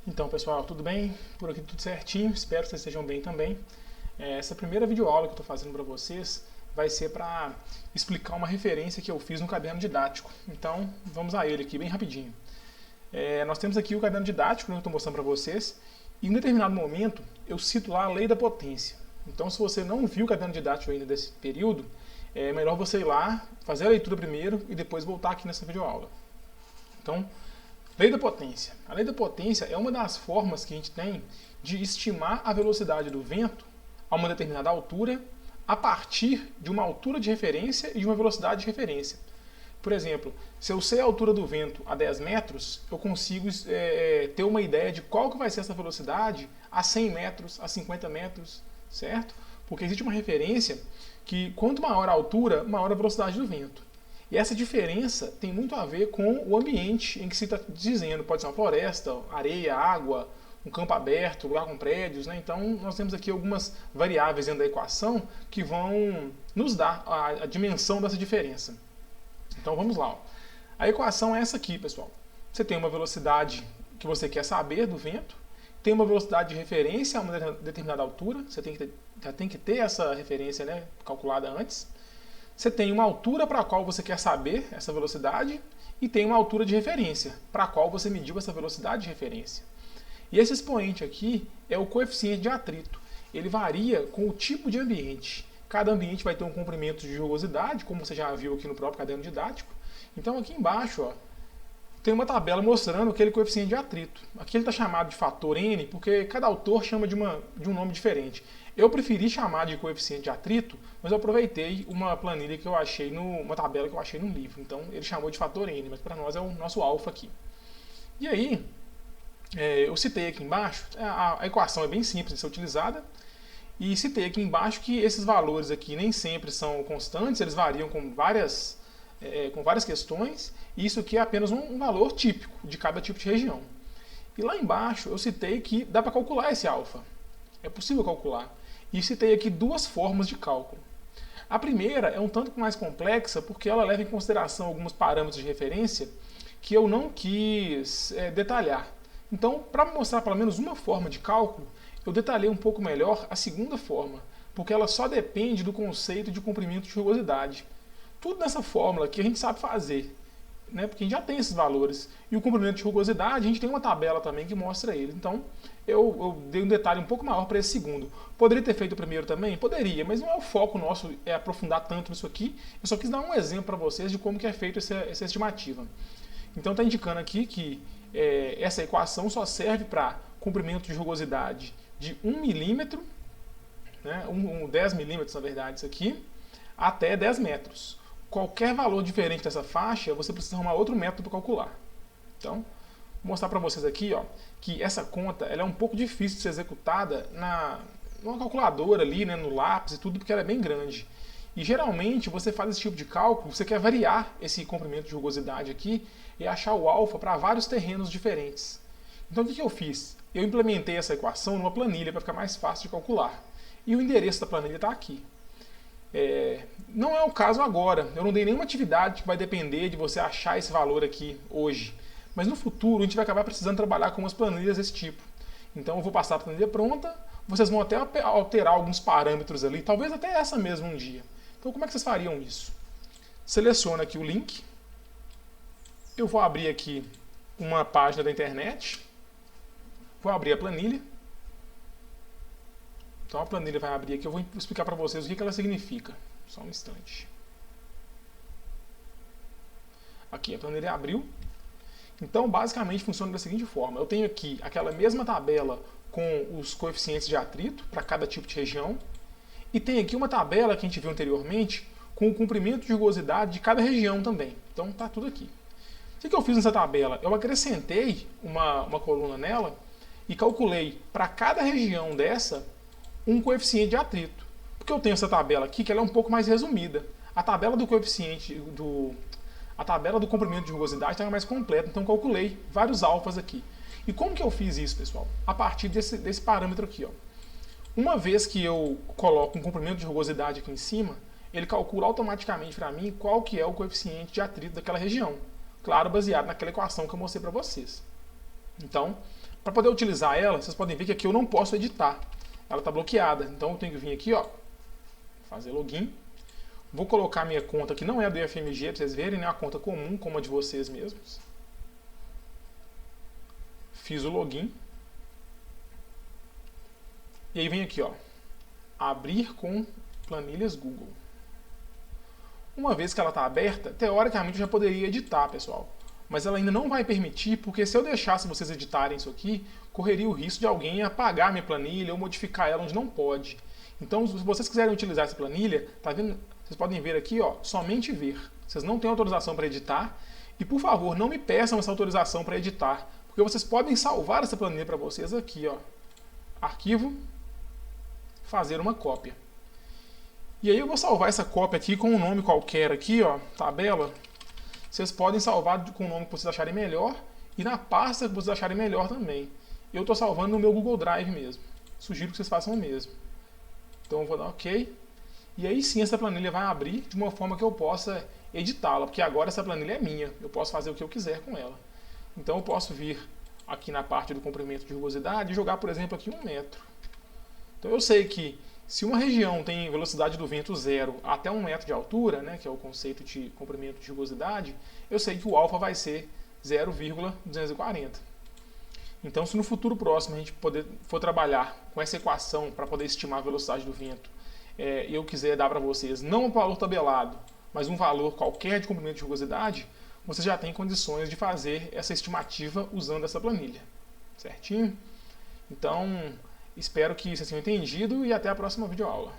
Então, pessoal, tudo bem? Por aqui tudo certinho, espero que vocês estejam bem também. Essa primeira videoaula que eu estou fazendo para vocês vai ser para explicar uma referência que eu fiz no caderno didático. Então, vamos a ele aqui bem rapidinho. Nós temos aqui o caderno didático, que eu estou mostrando para vocês, e em um determinado momento eu cito lá a lei da potência. Então, se você não viu o caderno didático ainda desse período, é melhor você ir lá, fazer a leitura primeiro e depois voltar aqui nessa videoaula. Então, lei da potência. A lei da potência é uma das formas que a gente tem de estimar a velocidade do vento a uma determinada altura a partir de uma altura de referência e de uma velocidade de referência. Por exemplo, se eu sei a altura do vento a 10 metros, eu consigo ter uma ideia de qual que vai ser essa velocidade a 100 metros, a 50 metros, certo? Porque existe uma referência que quanto maior a altura, maior a velocidade do vento. E essa diferença tem muito a ver com o ambiente em que se está dizendo. Pode ser uma floresta, areia, água, um campo aberto, lugar com prédios, né? Então, nós temos aqui algumas variáveis dentro da equação que vão nos dar a dimensão dessa diferença. Então, vamos lá. Ó. A equação é essa aqui, pessoal. Você tem uma velocidade que você quer saber do vento, tem uma velocidade de referência a uma determinada altura, você já tem que ter essa referência, né, calculada antes. Você tem uma altura para a qual você quer saber essa velocidade e tem uma altura de referência para a qual você mediu essa velocidade de referência. E esse expoente aqui é o coeficiente de atrito. Ele varia com o tipo de ambiente. Cada ambiente vai ter um comprimento de rugosidade, como você já viu aqui no próprio caderno didático. Então aqui embaixo ó, tem uma tabela mostrando aquele coeficiente de atrito. Aqui ele está chamado de fator N porque cada autor chama de um nome diferente. Eu preferi chamar de coeficiente de atrito, mas eu aproveitei uma planilha que eu achei, uma tabela que eu achei num livro. Então ele chamou de fator N, mas para nós é o nosso alfa aqui. E aí, eu citei aqui embaixo, a equação é bem simples de ser utilizada, e citei aqui embaixo que esses valores aqui nem sempre são constantes, eles variam com várias questões, e isso aqui é apenas um valor típico de cada tipo de região. E lá embaixo eu citei que dá para calcular esse alfa. É possível calcular. E citei aqui duas formas de cálculo. A primeira é um tanto mais complexa porque ela leva em consideração alguns parâmetros de referência que eu não quis detalhar. Então, para mostrar pelo menos uma forma de cálculo, eu detalhei um pouco melhor a segunda forma, porque ela só depende do conceito de comprimento de rugosidade. Tudo nessa fórmula que a gente sabe fazer, né? Porque a gente já tem esses valores. E o comprimento de rugosidade, a gente tem uma tabela também que mostra ele. Então, eu dei um detalhe um pouco maior para esse segundo. Poderia ter feito o primeiro também? Poderia, mas não é o foco nosso aprofundar tanto nisso aqui. Eu só quis dar um exemplo para vocês de como que é feita essa estimativa. Então, está indicando aqui que essa equação só serve para comprimento de rugosidade de 1 milímetro, né, 10 milímetros na verdade isso aqui, até 10 metros. Qualquer valor diferente dessa faixa, você precisa arrumar outro método para calcular. Então, vou mostrar para vocês aqui ó, que essa conta ela é um pouco difícil de ser executada numa calculadora ali, né, no lápis e tudo, porque ela é bem grande. E geralmente você faz esse tipo de cálculo, você quer variar esse comprimento de rugosidade aqui e achar o alfa para vários terrenos diferentes. Então o que eu fiz? Eu implementei essa equação numa planilha para ficar mais fácil de calcular. E o endereço da planilha está aqui. Não é o caso agora, eu não dei nenhuma atividade que vai depender de você achar esse valor aqui hoje. Mas no futuro a gente vai acabar precisando trabalhar com umas planilhas desse tipo. Então eu vou passar a planilha pronta, vocês vão até alterar alguns parâmetros ali, talvez até essa mesmo um dia. Então como é que vocês fariam isso? Seleciona aqui o link. Eu vou abrir aqui uma página da internet. Vou abrir a planilha. Então a planilha vai abrir aqui. Eu vou explicar para vocês o que ela significa. Só um instante. Aqui a planilha abriu. Então basicamente funciona da seguinte forma. Eu tenho aqui aquela mesma tabela com os coeficientes de atrito para cada tipo de região. E tem aqui uma tabela que a gente viu anteriormente com o comprimento de rugosidade de cada região também. Então está tudo aqui. O que eu fiz nessa tabela? Eu acrescentei uma coluna nela e calculei para cada região dessa um coeficiente de atrito. Porque eu tenho essa tabela aqui que ela é um pouco mais resumida. A tabela do coeficiente, a tabela do comprimento de rugosidade está mais completa, então eu calculei vários alfas aqui. E como que eu fiz isso, pessoal? A partir desse parâmetro aqui. Ó. Uma vez que eu coloco um comprimento de rugosidade aqui em cima, ele calcula automaticamente para mim qual que é o coeficiente de atrito daquela região. Claro, baseado naquela equação que eu mostrei para vocês. Então, Para poder utilizar ela, vocês podem ver que aqui eu não posso editar. Ela está bloqueada. Então eu tenho que vir aqui, ó, fazer login. Vou colocar minha conta que não é do IFMG, para vocês verem, né? Uma conta comum, como a de vocês mesmos. Fiz o login. E aí vem aqui, ó, abrir com planilhas Google. Uma vez que ela está aberta, teoricamente eu já poderia editar, pessoal. Mas ela ainda não vai permitir, porque se eu deixasse vocês editarem isso aqui, correria o risco de alguém apagar minha planilha ou modificar ela onde não pode. Então, se vocês quiserem utilizar essa planilha, tá vendo? Vocês podem ver aqui, ó, somente ver. Vocês não têm autorização para editar. E, por favor, não me peçam essa autorização para editar, porque vocês podem salvar essa planilha para vocês aqui, ó. Arquivo, fazer uma cópia. E aí eu vou salvar essa cópia aqui com um nome qualquer aqui, ó, tabela. Vocês podem salvar com o nome que vocês acharem melhor e na pasta que vocês acharem melhor também. Eu estou salvando no meu Google Drive mesmo. Sugiro que vocês façam o mesmo. Então eu vou dar OK. E aí sim essa planilha vai abrir de uma forma que eu possa editá-la, porque agora essa planilha é minha. Eu posso fazer o que eu quiser com ela. Então eu posso vir aqui na parte do comprimento de rugosidade e jogar, por exemplo, aqui 1 metro. Então eu sei que se uma região tem velocidade do vento 0 até 1 metro de altura, né, que é o conceito de comprimento de rugosidade, eu sei que o alfa vai ser 0,240. Então, se no futuro próximo a gente for trabalhar com essa equação para poder estimar a velocidade do vento, e eu quiser dar para vocês não um valor tabelado, mas um valor qualquer de comprimento de rugosidade, você já tem condições de fazer essa estimativa usando essa planilha. Certinho? Então, espero que vocês tenham entendido e até a próxima videoaula.